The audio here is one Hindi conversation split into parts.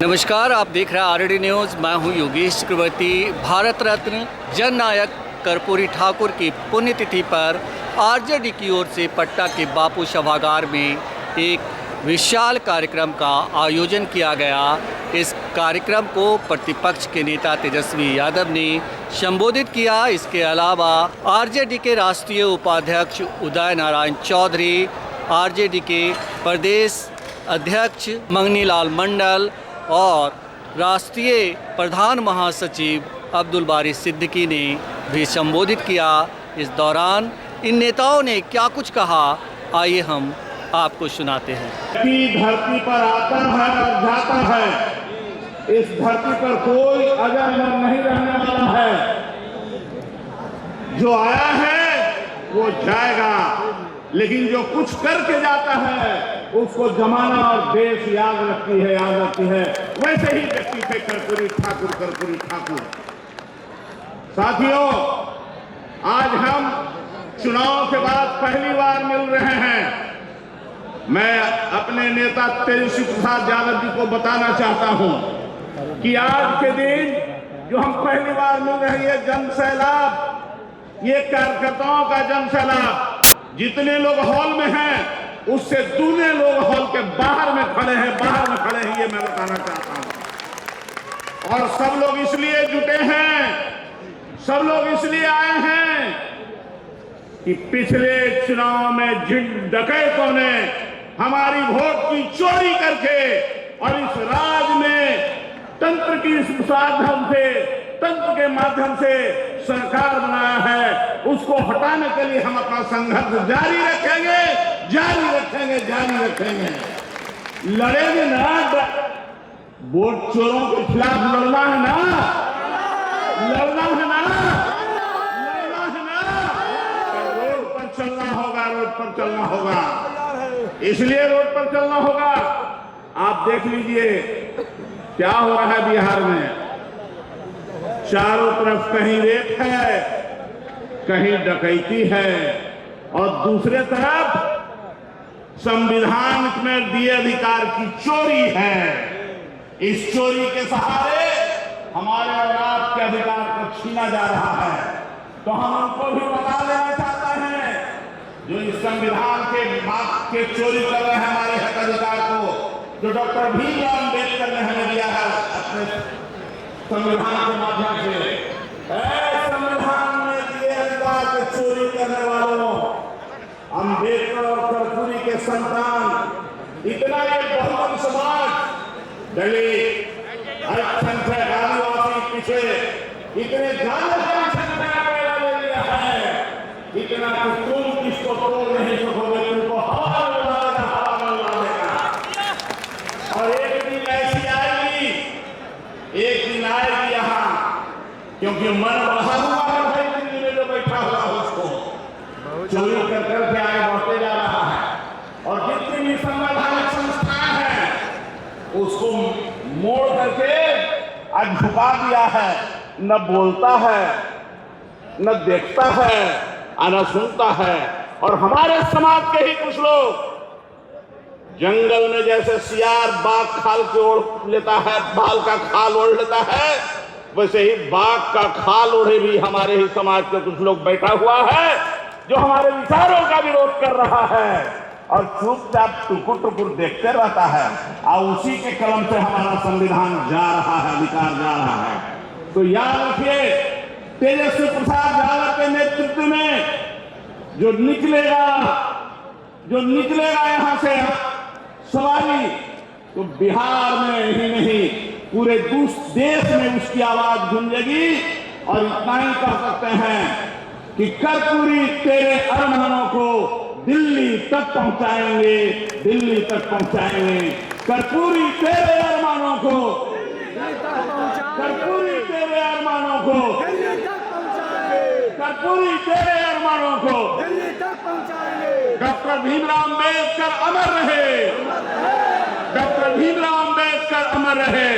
नमस्कार, आप देख रहे हैं आरडी न्यूज़। मैं हूं योगेश चक्रवर्ती। भारत रत्न जननायक कर्पूरी ठाकुर की पुण्यतिथि पर आरजेडी की ओर से पटना के बापू सभागार में एक विशाल कार्यक्रम का आयोजन किया गया। इस कार्यक्रम को प्रतिपक्ष के नेता तेजस्वी यादव ने संबोधित किया। इसके अलावा आरजेडी के राष्ट्रीय उपाध्यक्ष उदय नारायण चौधरी, आरजेडी के प्रदेश अध्यक्ष मंगनी लाल मंडल और राष्ट्रीय प्रधान महासचिव अब्दुल बारी सिद्दीकी ने भी संबोधित किया। इस दौरान इन नेताओं ने क्या कुछ कहा, आइए हम आपको सुनाते हैं। धरती पर आता है और जाता है, इस धरती पर कोई अजर अमर नहीं रहने वाला है। जो आया है वो जाएगा, लेकिन जो कुछ करके जाता है उसको जमाना और देश याद रखती है। वैसे ही व्यक्ति थे कर्पूरी ठाकुर। साथियों, आज हम चुनाव के बाद पहली बार मिल रहे हैं। मैं अपने नेता तेजस्वी प्रसाद यादव जी को बताना चाहता हूं कि आज के दिन जो हम पहली बार मिल रहे हैं, ये जन सैलाब, ये कार्यकर्ताओं का जन सैलाब, जितने लोग हॉल में हैं उससे दूने लोग हॉल के बाहर में खड़े हैं, ये मैं बताना चाहता हूं। और सब लोग इसलिए जुटे हैं, सब लोग इसलिए आए हैं कि पिछले चुनाव में जिन डकैतों ने हमारी वोट की चोरी करके और इस राज में तंत्र के माध्यम से सरकार बनाया है, उसको हटाने के लिए हम अपना संघर्ष जारी रखेंगे। लड़ेंगे ना, वोट चोरों के खिलाफ लड़ना है ना। रोड पर चलना होगा, इसलिए रोड पर चलना होगा। आप देख लीजिए क्या हो रहा है बिहार में। चारों तरफ कहीं रेप है, कहीं डकैती है, और दूसरे तरफ संविधान में दिए अधिकार की चोरी है। इस चोरी के सहारे हमारे और आपके अधिकार को छीना जा रहा है। तो हम उनको भी बता देना चाहते हैं जो इस संविधान के चोरी कर रहे हैं हमारे हक अधिकार को, जो डॉक्टर भीमराव अम्बेडकर ने हमें दिया है अपने संविधान के माध्यम से। संविधान में दिए अधिकार के चोरी करने वालों, अम्बेडकर और कर्पूरी के संतान, इतना एक बहुमत समाज, दलित, अल्पसंख्यक, आदिवासी पीछे इतने ज्यादा जनसंख्या पैदा ले लिया है, इतना कि तुम किसको तोड़ नहीं सकोगे, तुमको हवा में उड़ा देगा। और एक दिन ऐसी आएगी, यहाँ, क्योंकि मन बहा हुआ है भाई, दिल्ली में जो बैठा हुआ है उसको चोरी करके आगे बढ़ते जा रहा है। और जितनी भी संवैधानिक संस्थाएं हैं उसको मोड़ करके आज झुका दिया है। न बोलता है, न देखता है, न सुनता है। और हमारे समाज के ही कुछ लोग जंगल में जैसे सियार बाघ खाल के ओढ़ लेता है, बाल का खाल ओढ़ लेता है, वैसे ही बाघ का खाल ओढ़े भी हमारे ही समाज के कुछ लोग बैठा हुआ है, जो हमारे विचारों का विरोध कर रहा है और चुपचाप टुकुर देखते रहता है। और उसी के कलम से हमारा संविधान जा रहा है, अधिकार जा रहा है। तो याद रखिए, तेजस्वी प्रसाद यादव के नेतृत्व में जो निकलेगा यहाँ से सवारी, तो बिहार में ही नहीं पूरे देश में उसकी आवाज गूंजेगी। और इतना ही कह सकते हैं कि कर्पूरी तेरे अरमानों को दिल्ली तक पहुंचाएंगे। कर्पूरी तेरे अरमानों को डॉक्टर भीमराव अम्बेडकर अमर रहे।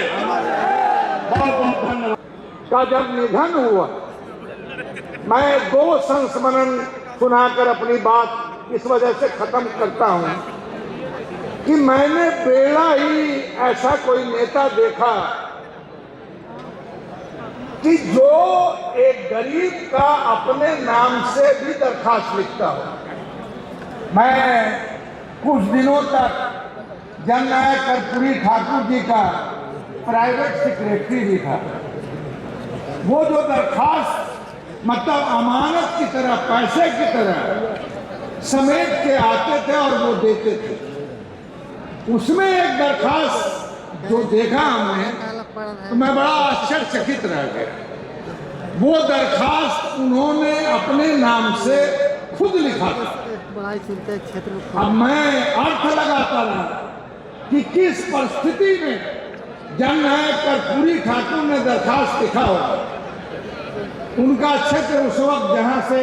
बहुत धन्यवाद। का जब निधन हुआ, मैं 2 संस्मरण सुनाकर अपनी बात इस वजह से खत्म करता हूं कि मैंने बेड़ा ही ऐसा कोई नेता देखा कि जो एक गरीब का अपने नाम से भी दरखास्त लिखता हो। मैं कुछ दिनों तक जननायक कर्पूरी ठाकुर जी का प्राइवेट सेक्रेटरी भी था। वो जो दरखास्त मतलब अमानत की तरह, पैसे की तरह समेट के आते थे और वो देते थे, उसमें एक दरखास्त जो देखा हमने तो मैं बड़ा आश्चर्यचकित रह गया। वो दरखास्त उन्होंने अपने नाम से खुद लिखा था। अब मैं अर्थ लगाता रहा कि किस परिस्थिति में जननायक कर्पूरी ठाकुर ने दरखास्त लिखा होगा। उनका क्षेत्र उस वक्त जहां से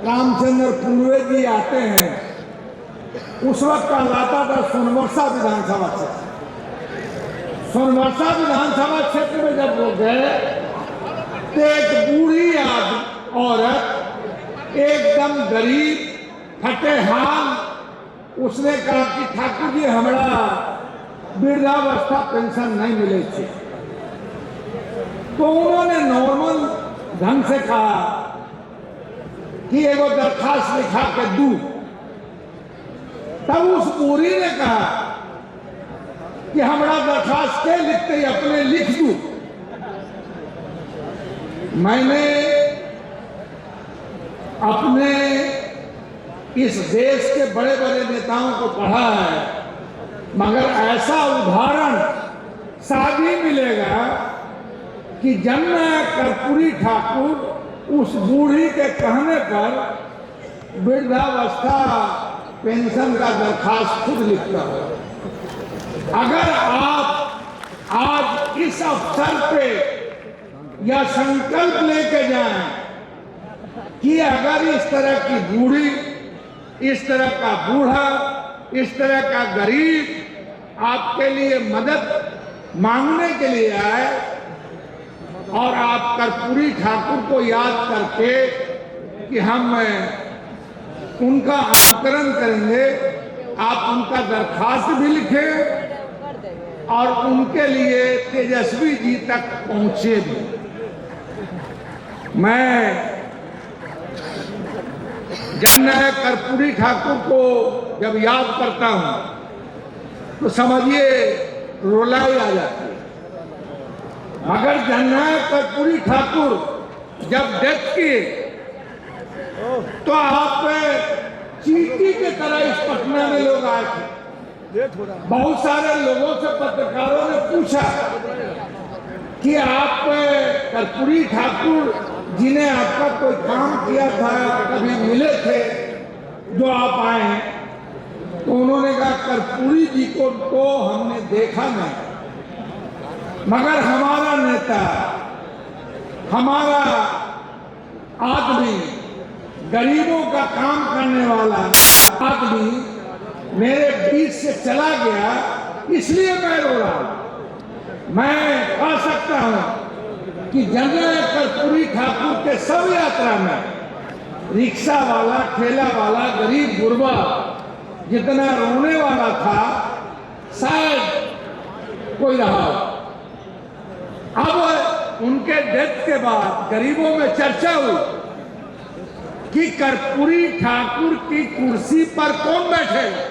रामचंद्र पूर्वे जी आते हैं, उस वक्त कहलाता था सोनवर्षा विधानसभा क्षेत्र। सोनवर्षा विधानसभा क्षेत्र में जब वो गए तो एक बूढ़ी औरत एकदम गरीब फटेहाल, उसने कहा कि ठाकुर जी हमारा वृद्धावस्था पेंशन नहीं मिले थी। तो उन्होंने नॉर्मल ढंग से कहा कि एगो दरखास्त लिखा के दूं। तब उस बूढ़ी ने कहा कि हमारा दरखास्त के लिखते ही अपने लिख दूं। मैंने अपने इस देश के बड़े बड़े नेताओं को पढ़ा है, मगर ऐसा उदाहरण शादी मिलेगा कि जननायक कर्पूरी ठाकुर उस बूढ़ी के कहने पर वृद्धावस्था पेंशन का दरखास्त खुद लिखता हो। अगर आप आज इस अवसर पे यह संकल्प लेके जाएं कि अगर इस तरह की बूढ़ी, इस तरह का बूढ़ा, इस तरह का गरीब आपके लिए मदद मांगने के लिए आए और आप कर्पूरी ठाकुर को याद करके कि हम उनका अनुकरण करेंगे, आप उनका दरखास्त भी लिखें और उनके लिए तेजस्वी जी तक पहुंचे भी। मैं जननायक कर्पूरी ठाकुर को जब याद करता हूं तो समझिए रुलाई आ जाती है। मगर जननायक कर्पूरी ठाकुर जब डेथ किए तो आप चींटी की तरह इस पटना में लोग आए थे। बहुत सारे लोगों से पत्रकारों ने पूछा कि आप कर्पूरी ठाकुर जिन्हें आपका कोई काम किया था, कभी मिले थे जो आप आए हैं? तो उन्होंने कहा कर्पूरी जी को तो हमने देखा नहीं, मगर हमारा नेता, हमारा आदमी, गरीबों का काम करने वाला आदमी मेरे बीच से चला गया, इसलिए मैं रो रहा हूं। मैं कह सकता हूं कि जननायक कर्पूरी ठाकुर के सब यात्रा में रिक्शा वाला, ठेला वाला, गरीब गुरबा जितना रोने वाला था शायद कोई रहा। अब उनके डेथ के बाद गरीबों में चर्चा हुई कि कर्पूरी ठाकुर की कुर्सी पर कौन बैठेगा।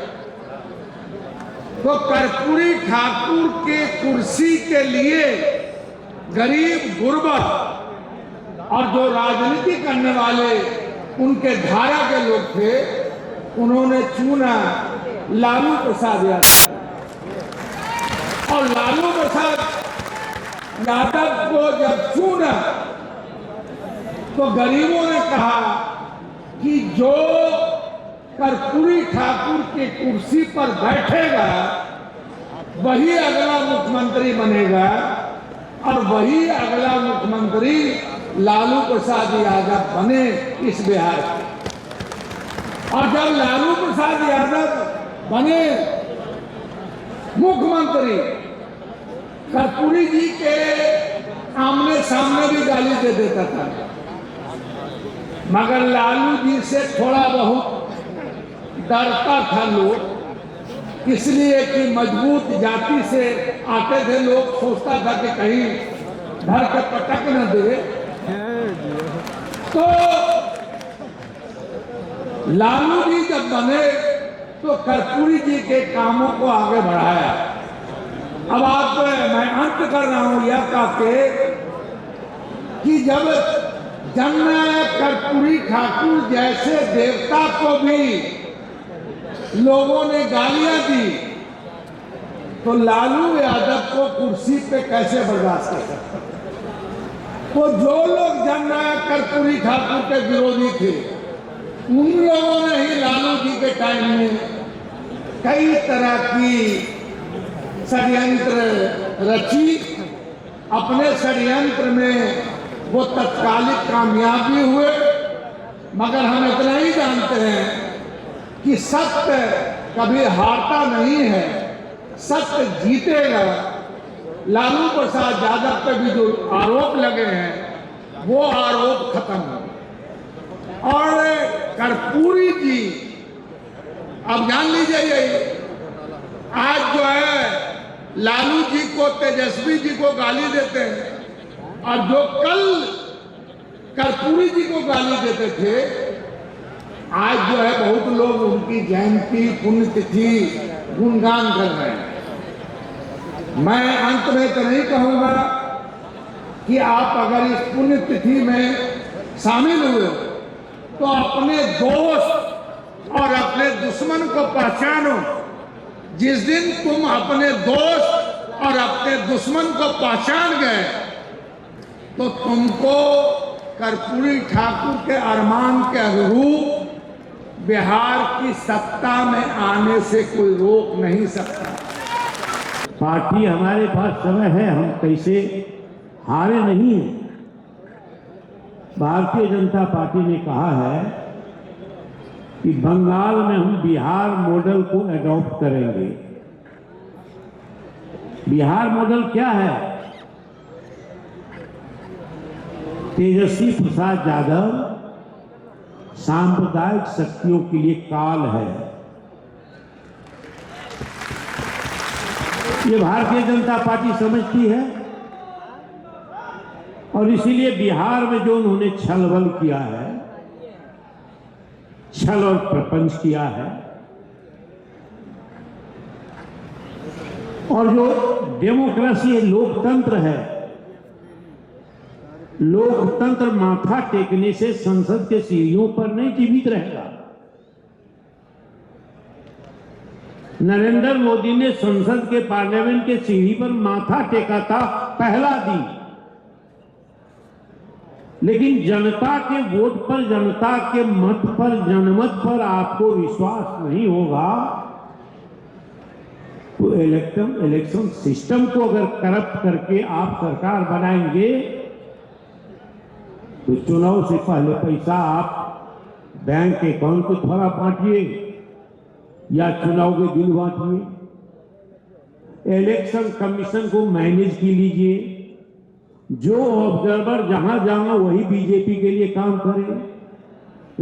तो कर्पूरी ठाकुर के कुर्सी के लिए गरीब गुरबा और जो राजनीति करने वाले उनके धारा के लोग थे, उन्होंने चुना लालू प्रसाद यादव। और लालू प्रसाद यादव को जब चुना तो गरीबों ने कहा कि जो कर्पूरी ठाकुर की कुर्सी पर बैठेगा वही अगला मुख्यमंत्री बनेगा और वही अगला मुख्यमंत्री लालू प्रसाद यादव बने इस बिहार के। और जब लालू प्रसाद यादव बने मुख्यमंत्री, कर्पूरी जी के आमने सामने भी गाली दे देता था, मगर लालू जी से थोड़ा बहुत डरता था लोग इसलिए कि मजबूत जाति से आते थे लोग, सोचता था कि कहीं घर के पटक न दे, तो लालू जी जब बने तो कर्पूरी जी के कामों को आगे बढ़ाया। अब मैं अंत कर रहा हूं यह कहके कि जब जननायक कर्पूरी ठाकुर जैसे देवता को भी लोगों ने गालियां दी, तो लालू यादव को कुर्सी पे कैसे बर्दाश्त कर सकते? तो जो लोग जननायक कर्पूरी ठाकुर के विरोधी थे, उन लोगों ने ही लालू जी के टाइम में कई तरह की षड्यंत्र रची। अपने षड्यंत्र में वो तत्कालिक कामयाब भी हुए, मगर हम इतना ही जानते हैं कि सत्य कभी हारता नहीं है, सत्य जीतेगा। लालू प्रसाद यादव पे भी जो आरोप लगे हैं वो आरोप खत्म हो, और कर्पूरी जी अब जान लीजिए, ये आज जो है लालू जी को, तेजस्वी जी को गाली देते हैं, और जो कल कर्पूरी जी को गाली देते थे, आज जो है बहुत लोग उनकी जयंती पुण्यतिथि गुणगान कर रहे हैं। मैं अंत में तो नहीं कहूंगा कि आप अगर इस पुण्यतिथि में शामिल हुए तो अपने दोस्त और अपने दुश्मन को पहचानो। जिस दिन तुम अपने दोस्त और अपने दुश्मन को पहचान गए तो तुमको कर्पूरी ठाकुर के अरमान के अनुरूप बिहार की सत्ता में आने से कोई रोक नहीं सकता। पार्टी हमारे पास समय है, हम कैसे हारे नहीं हैं। भारतीय जनता पार्टी ने कहा है कि बंगाल में हम बिहार मॉडल को एडॉप्ट करेंगे। बिहार मॉडल क्या है? तेजस्वी प्रसाद यादव सांप्रदायिक शक्तियों के लिए काल है। ये भारतीय जनता पार्टी समझती है, और इसीलिए बिहार में जो उन्होंने छल-बल किया है, छल और प्रपंच किया है, और जो डेमोक्रेसी है, लोकतंत्र है, लोकतंत्र माथा टेकने से संसद के सीढ़ियों पर नहीं जीवित रहेगा। नरेंद्र मोदी ने संसद के पार्लियामेंट के सीढ़ी पर माथा टेका था पहला दिन, लेकिन जनता के वोट पर, जनता के मत पर, जनमत पर आपको विश्वास नहीं होगा तो इलेक्शन सिस्टम को अगर करप्ट करके आप सरकार बनाएंगे तो चुनाव से पहले पैसा आप बैंक अकाउंट को थोड़ा बांटिए या चुनाव के दिन बांटिए। इलेक्शन कमीशन को मैनेज की लीजिए, जो ऑब्जर्वर जहां जहां वही बीजेपी के लिए काम करे।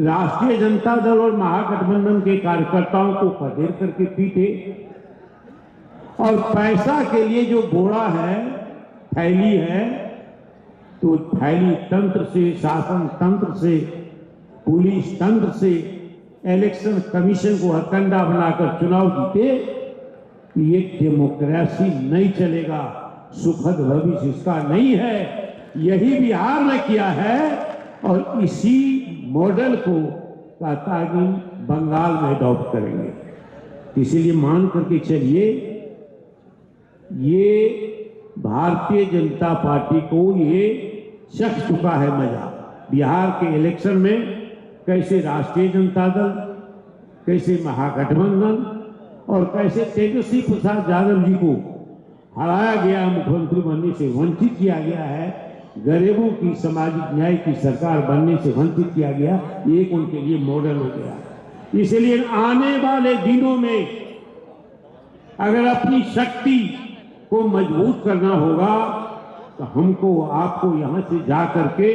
राष्ट्रीय जनता दल और महागठबंधन के कार्यकर्ताओं को खदेड़ करके पीटे, और पैसा के लिए जो बोरा है, थैली है, तो थैली तंत्र से, शासन तंत्र से, पुलिस तंत्र से इलेक्शन कमीशन को हथकंडा बनाकर चुनाव जीते, ये डेमोक्रेसी नहीं चलेगा, सुखद भविष्य इसका नहीं है। यही बिहार ने किया है, और इसी मॉडल को कहता कि बंगाल में अडॉप्ट करेंगे। इसीलिए मान करके चलिए, ये भारतीय जनता पार्टी को ये चख चुका है मजा। बिहार के इलेक्शन में कैसे राष्ट्रीय जनता दल, कैसे महागठबंधन और कैसे तेजस्वी प्रसाद यादव जी को हराया गया, मुख्यमंत्री बनने से वंचित किया गया है, गरीबों की सामाजिक न्याय की सरकार बनने से वंचित किया गया, एक उनके लिए मॉडल हो गया। इसलिए आने वाले दिनों में अगर अपनी शक्ति को मजबूत करना होगा तो हमको, आपको यहां से जा करके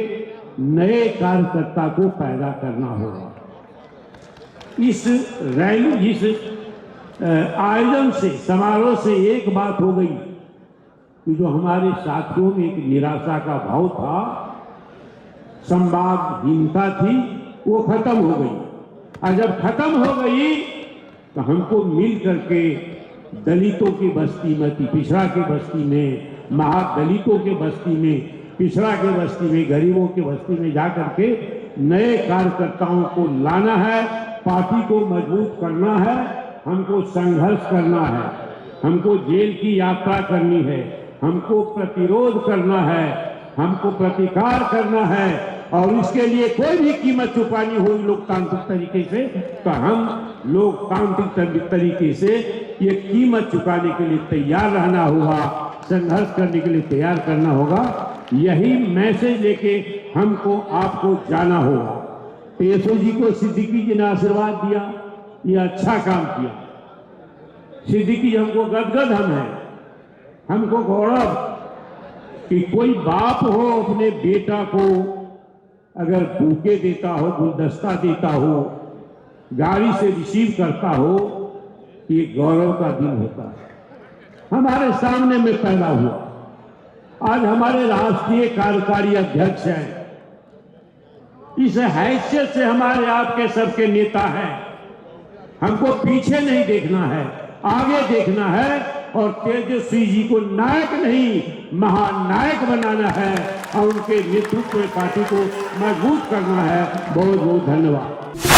नए कार्यकर्ता को पैदा करना होगा। इस रैली, इस आयोजन से, समारोह से एक बात हो गई कि जो हमारे साथियों में एक निराशा का भाव था, संवादहीनता थी, वो खत्म हो गई। और जब खत्म हो गई तो हमको मिल करके दलितों की बस्ती में, पिछड़ा के बस्ती में, महादलितों के बस्ती में, पिछड़ा के बस्ती में, गरीबों के बस्ती में जा करके नए कार्यकर्ताओं को लाना है, पार्टी को मजबूत करना है, हमको संघर्ष करना है, हमको जेल की यात्रा करनी है, हमको प्रतिरोध करना है, हमको प्रतिकार करना है, और इसके लिए कोई भी कीमत चुकानी होगी लोकतांत्रिक तरीके से, तो हम लोकतांत्रिक तरीके से ये कीमत चुकाने के लिए तैयार रहना होगा, संघर्ष करने के लिए तैयार करना होगा। यही मैसेज लेके हमको आपको जाना होगा। पेशो जी को सिद्दीकी जी ने आशीर्वाद दिया, ये अच्छा काम किया। सिद्दीकी जी हमको गदगद हम है, हमको गौरव कि कोई बाप हो अपने बेटा को अगर बुके देता हो, गुलदस्ता देता हो, गाड़ी से रिसीव करता हो, ये गौरव का दिन होता है। हमारे सामने में पैदा हुआ, आज हमारे राष्ट्रीय कार्यकारी अध्यक्ष हैं, इस हैसियत से हमारे आपके सबके नेता हैं। हमको पीछे नहीं देखना है, आगे देखना है, और तेजस्वी जी को नायक नहीं महानायक बनाना है, और उनके नेतृत्व में पार्टी को मजबूत करना है। बहुत बहुत धन्यवाद।